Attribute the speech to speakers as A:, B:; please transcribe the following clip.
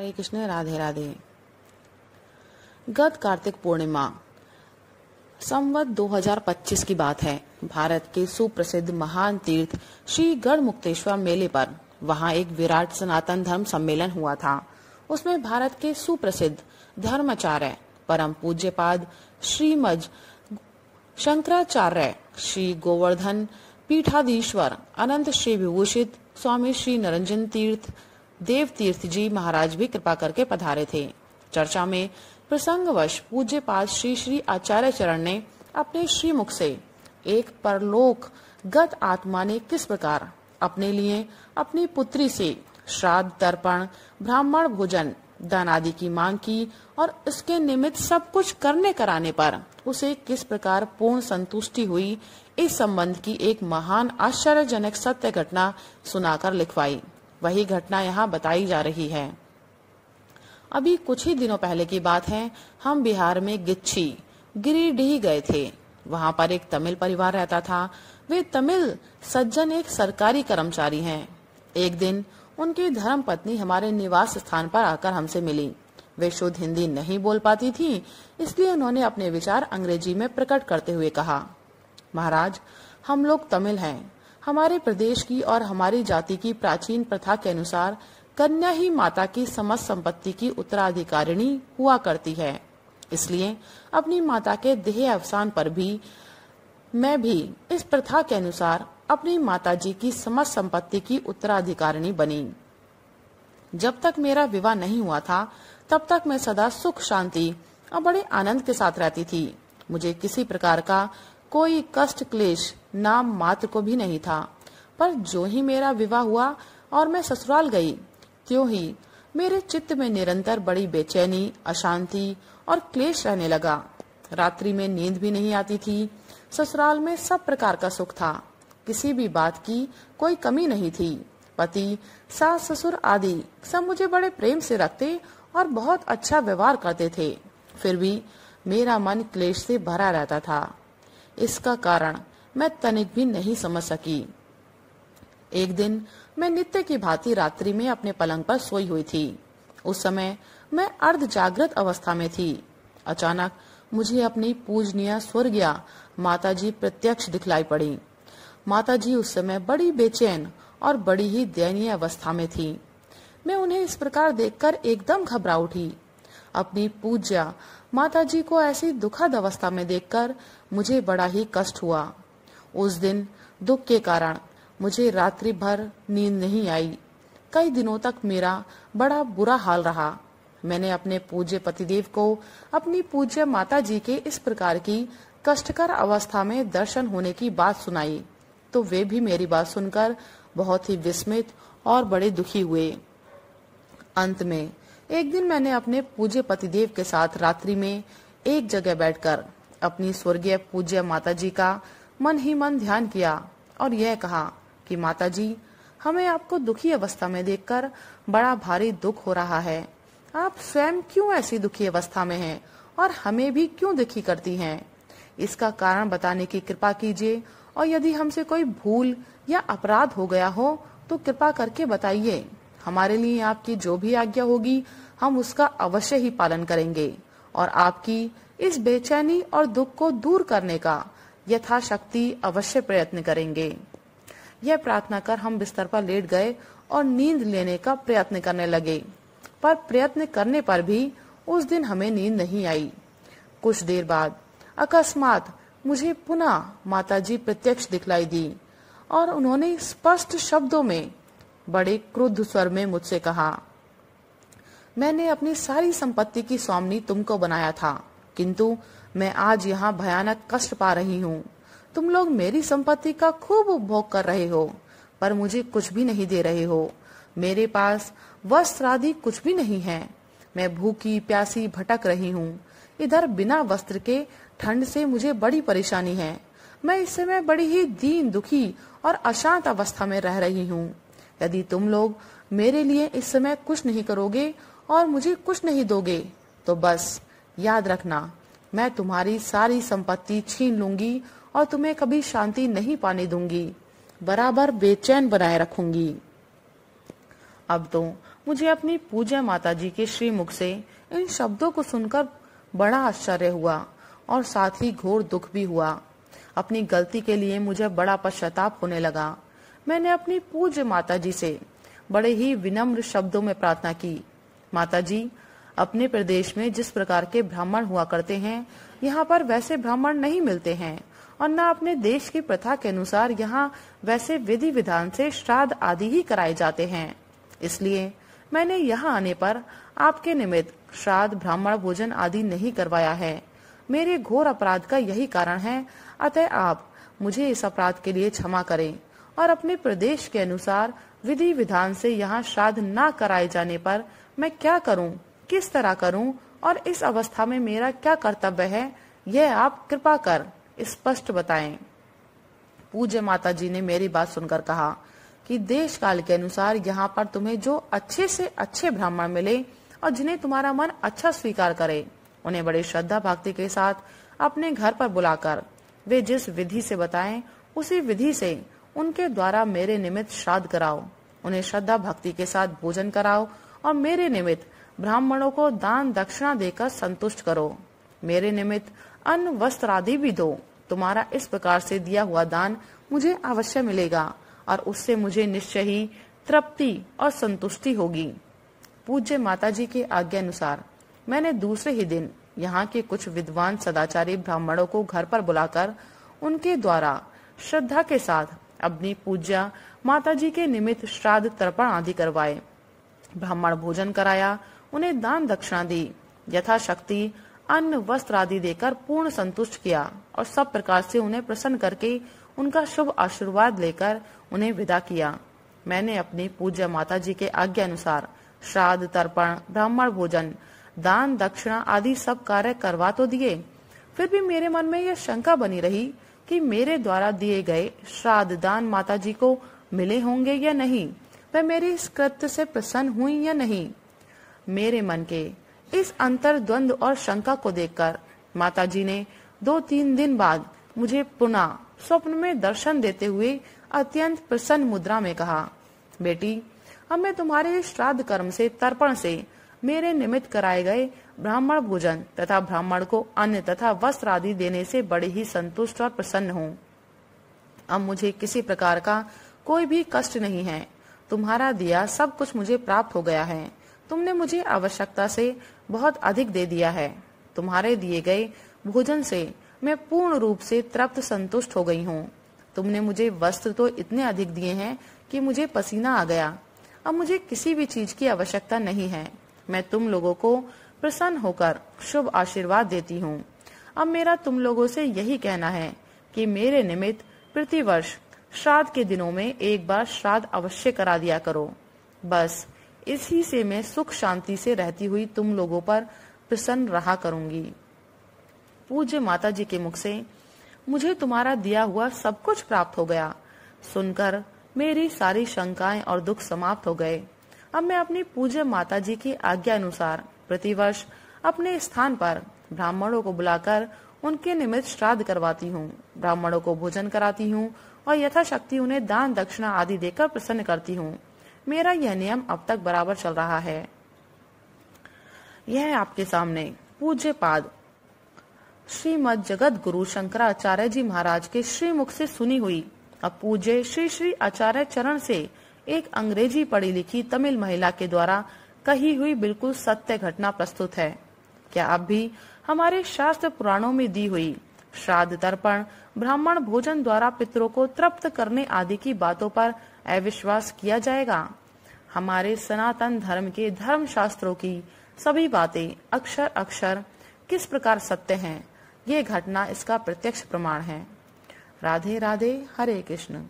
A: हरे कृष्ण, राधे राधे। गत कार्तिक पूर्णिमा संवत 2025 की बात है। भारत के सुप्रसिद्ध महान तीर्थ श्री गढ़मुक्तेश्वर मेले पर वहां एक विराट सनातन धर्म सम्मेलन हुआ था। उसमें भारत के सुप्रसिद्ध धर्माचार्य परम पूज्यपाद श्रीमद शंकराचार्य श्री गोवर्धन पीठाधीश्वर अनंत श्री विभूषित स्वामी श्री निरंजन तीर्थ देव तीर्थ जी महाराज भी कृपा करके पधारे थे। चर्चा में प्रसंगवश पूज्यपाद श्री श्री आचार्य चरण ने अपने श्रीमुख से एक परलोक गत आत्मा ने किस प्रकार अपने लिए अपनी पुत्री से श्राद्ध तर्पण ब्राह्मण भोजन दान आदि की मांग की और इसके निमित्त सब कुछ करने कराने पर उसे किस प्रकार पूर्ण संतुष्टि हुई, इस संबंध की एक महान आश्चर्यजनक सत्य घटना सुनाकर लिखवाई। वही घटना यहाँ बताई जा रही है। अभी कुछ ही दिनों पहले की बात है। हम बिहार में गिच्छी गिरिडीह गए थे। वहाँ पर एक तमिल परिवार रहता था। वे तमिल सज्जन एक सरकारी कर्मचारी हैं। एक दिन उनकी धर्म पत्नी हमारे निवास स्थान पर आकर हमसे मिली। वे शुद्ध हिंदी नहीं बोल पाती थी, इसलिए उन्होंने अपने विचार अंग्रेजी में प्रकट करते हुए कहा, महाराज, हम लोग तमिल हैं। हमारे प्रदेश की और हमारी जाति की प्राचीन प्रथा के अनुसार कन्या ही माता की समस्त संपत्ति की उत्तराधिकारिणी हुआ करती है। इसलिए अपनी माता के देह अवसान पर भी मैं भी इस प्रथा के अनुसार अपनी माताजी की समस्त संपत्ति की उत्तराधिकारिणी बनी। जब तक मेरा विवाह नहीं हुआ था, तब तक मैं सदा सुख शांति और बड़े आनंद के साथ रहती थी। मुझे किसी प्रकार का कोई कष्ट क्लेश नाम मात्र को भी नहीं था। पर जो ही मेरा विवाह हुआ और मैं ससुराल गई, त्यों ही मेरे चित्त में निरंतर बड़ी बेचैनी, अशांति और क्लेश रहने लगा। रात्रि में नींद भी नहीं आती थी। ससुराल में सब प्रकार का सुख था, किसी भी बात की कोई कमी नहीं थी। पति, सास, ससुर आदि सब मुझे बड़े प्रेम से रखते और बहुत अच्छा व्यवहार करते थे। फिर भी मेरा मन क्लेश से भरा रहता था। इसका कारण मैं तनिक भी नहीं समझ सकी। एक दिन मैं नित्य की भांति रात्रि में अपने पलंग पर सोई हुई थी। उस समय मैं अर्ध जागृत अवस्था में थी। अचानक मुझे अपनी पूजनीय स्वर्गीय माताजी प्रत्यक्ष दिखलाई पड़ी। माताजी उस समय बड़ी बेचैन और बड़ी ही दयनीय अवस्था में थी। मैं उन्हें इस प्रकार देखकर एकदम घबरा उठी। अपनी पूज्य माताजी को ऐसी दुखद अवस्था में देखकर मुझे बड़ा ही कष्ट हुआ। उस दिन दुख के कारण मुझे रात्रि भर नींद नहीं आई। कई दिनों तक मेरा बड़ा बुरा हाल रहा। मैंने अपने पूज्य पतिदेव को अपनी पूज्य माताजी के इस प्रकार की कष्टकर अवस्था में दर्शन होने की बात सुनाई, तो वे भी मेरी बात सुनकर बहुत ही विस्मित और बड़े दुखी हुए। अंत में एक दिन मैंने अपने पूज्य पतिदेव के साथ रात्रि में एक जगह बैठकर अपनी स्वर्गीय पूज्य माताजी का मन ही मन ध्यान किया और यह कहा कि माताजी, हमें आपको दुखी अवस्था में देखकर बड़ा भारी दुख हो रहा है। आप स्वयं क्यों ऐसी दुखी अवस्था में हैं और हमें भी क्यों दुखी करती हैं? इसका कारण बताने की कृपा कीजिए और यदि हमसे कोई भूल या अपराध हो गया हो तो कृपा करके बताइए। हमारे लिए आपकी जो भी आज्ञा होगी हम उसका अवश्य ही पालन करेंगे और आपकी इस बेचैनी और दुख को दूर करने का यथाशक्ति अवश्य प्रयत्न करेंगे। यह प्रार्थना कर हम बिस्तर पर लेट गए और नींद लेने का प्रयत्न करने लगे, पर प्रयत्न करने पर भी उस दिन हमें नींद नहीं आई। कुछ देर बाद अकस्मात मुझे पुनः माताजी प्रत्यक्ष दिखलाई दी और उन्होंने स्पष्ट शब्दों में बड़े क्रुद्ध स्वर में मुझसे कहा, मैंने अपनी सारी संपत्ति की स्वामिनी तुमको बनाया था, किंतु मैं आज यहाँ भयानक कष्ट पा रही हूँ। तुम लोग मेरी संपत्ति का खूब उपभोग कर रहे हो, पर मुझे कुछ भी नहीं दे रहे हो। मेरे पास वस्त्र आदि कुछ भी नहीं है। मैं भूखी प्यासी भटक रही हूँ। इधर बिना वस्त्र के ठंड से मुझे बड़ी परेशानी है। मैं इस समय बड़ी ही दीन दुखी और अशांत अवस्था में रह रही हूँ। यदि तुम लोग मेरे लिए इस समय कुछ नहीं करोगे और मुझे कुछ नहीं दोगे, तो बस याद रखना, मैं तुम्हारी सारी संपत्ति छीन लूंगी और तुम्हें कभी शांति नहीं पाने दूंगी, बराबर बेचैन बनाए रखूंगी। अब तो मुझे अपनी पूज्य माताजी के श्रीमुख से इन शब्दों को सुनकर बड़ा आश्चर्य हुआ और साथ ही घोर दुख भी हुआ। अपनी गलती के लिए मुझे बड़ा पश्चाताप होने लगा। मैंने अपनी पूज्य माताजी से बड़े ही विनम्र शब्दों में प्रार्थना की, माताजी, अपने प्रदेश में जिस प्रकार के ब्राह्मण हुआ करते हैं, यहाँ पर वैसे ब्राह्मण नहीं मिलते हैं और न अपने देश की प्रथा के अनुसार यहाँ वैसे विधि विधान से श्राद्ध आदि ही कराए जाते हैं। इसलिए मैंने यहाँ आने पर आपके निमित्त श्राद्ध, ब्राह्मण भोजन आदि नहीं करवाया है। मेरे घोर अपराध का यही कारण है, अतः आप मुझे इस अपराध के लिए क्षमा करें और अपने प्रदेश के अनुसार विधि विधान से यहाँ श्राद्ध न कराए जाने पर मैं क्या करूं, किस तरह करूं और इस अवस्था में मेरा क्या कर्तव्य है, यह आप कृपा कर स्पष्ट बताएं। पूज्य माताजी ने मेरी बात सुनकर कहा कि देश काल के अनुसार यहाँ पर तुम्हें जो अच्छे से अच्छे ब्राह्मण मिले और जिन्हें तुम्हारा मन अच्छा स्वीकार करे, उन्हें बड़े श्रद्धा भक्ति के साथ अपने घर पर बुलाकर वे जिस विधि से बताएं, उसी विधि से उनके द्वारा मेरे निमित्त श्राद्ध कराओ। उन्हें श्रद्धा भक्ति के साथ भोजन कराओ और मेरे निमित्त ब्राह्मणों को दान दक्षिणा देकर संतुष्ट करो। मेरे निमित्त अन्न वस्त्र आदि भी दो। तुम्हारा इस प्रकार से दिया हुआ दान मुझे अवश्य मिलेगा और उससे मुझे निश्चय ही तृप्ति और संतुष्टि होगी। पूज्य माताजी के आज्ञा अनुसार मैंने दूसरे ही दिन यहाँ के कुछ विद्वान सदाचारी ब्राह्मणों को घर पर बुलाकर उनके द्वारा श्रद्धा के साथ अपनी पूज्या माताजी के निमित्त श्राद्ध तर्पण आदि करवाए। ब्राह्मण भोजन कराया, उन्हें दान दक्षिणा दी, यथाशक्ति अन्न वस्त्र आदि देकर पूर्ण संतुष्ट किया और सब प्रकार से उन्हें प्रसन्न करके उनका शुभ आशीर्वाद लेकर उन्हें विदा किया। मैंने अपनी पूज्य माताजी के आज्ञा अनुसार श्राद्ध तर्पण, ब्राह्मण भोजन, दान दक्षिणा आदि सब कार्य करवा तो दिए, फिर भी मेरे मन में यह शंका बनी रही कि मेरे द्वारा दिए गए श्राद्ध दान माताजी को मिले होंगे या नहीं, वह मेरे इस कृत्य से प्रसन्न हुई या नहीं। मेरे मन के इस अंतर द्वंद्व और शंका को देखकर माताजी ने 2-3 दिन बाद मुझे पुनः स्वप्न में दर्शन देते हुए अत्यंत प्रसन्न मुद्रा में कहा, बेटी, अब मैं तुम्हारे श्राद्ध कर्म से, तर्पण से, मेरे निमित्त कराए गए ब्राह्मण भोजन तथा ब्राह्मण को अन्न तथा वस्त्र आदि देने से बड़े ही संतुष्ट और प्रसन्न हूँ। अब मुझे किसी प्रकार का कोई भी कष्ट नहीं है। तुम्हारा दिया सब कुछ मुझे प्राप्त हो गया है। तुमने मुझे आवश्यकता से बहुत अधिक दे दिया है। तुम्हारे दिए गए भोजन से मैं पूर्ण रूप से तृप्त संतुष्ट हो गई हूँ। तुमने मुझे वस्त्र तो इतने अधिक दिए हैं कि मुझे पसीना आ गया। अब मुझे किसी भी चीज की आवश्यकता नहीं है। मैं तुम लोगों को प्रसन्न होकर शुभ आशीर्वाद देती हूँ। अब मेरा तुम लोगों से यही कहना है कि मेरे निमित्त प्रतिवर्ष श्राद्ध के दिनों में एक बार श्राद्ध अवश्य करा दिया करो। बस इसी से मैं सुख शांति से रहती हुई तुम लोगों पर प्रसन्न रहा करूंगी। पूज्य माताजी के मुख से मुझे तुम्हारा दिया हुआ सब कुछ प्राप्त हो गया सुनकर मेरी सारी शंकाएं और दुख समाप्त हो गए। अब मैं अपनी पूज्य माताजी की आज्ञा अनुसार प्रतिवर्ष अपने स्थान पर ब्राह्मणों को बुलाकर उनके निमित्त श्राद्ध करवाती हूँ, ब्राह्मणों को भोजन कराती हूँ और यथाशक्ति उन्हें दान दक्षिणा आदि देकर प्रसन्न करती हूँ। मेरा यह नियम अब तक बराबर चल रहा है। यह आपके सामने पूज्य पाद श्रीमद जगत गुरु शंकराचार्य जी महाराज के श्रीमुख से सुनी हुई अब पूज्य श्री श्री आचार्य चरण से एक अंग्रेजी पढ़ी लिखी तमिल महिला के द्वारा कही हुई बिल्कुल सत्य घटना प्रस्तुत है। क्या अब भी हमारे शास्त्र पुराणों में दी हुई श्राद्ध तर्पण ब्राह्मण भोजन द्वारा पितरों को तृप्त करने आदि की बातों पर अविश्वास किया जाएगा? हमारे सनातन धर्म के धर्म शास्त्रों की सभी बातें अक्षर अक्षर किस प्रकार सत्य हैं, ये घटना इसका प्रत्यक्ष प्रमाण है। राधे राधे, हरे कृष्ण।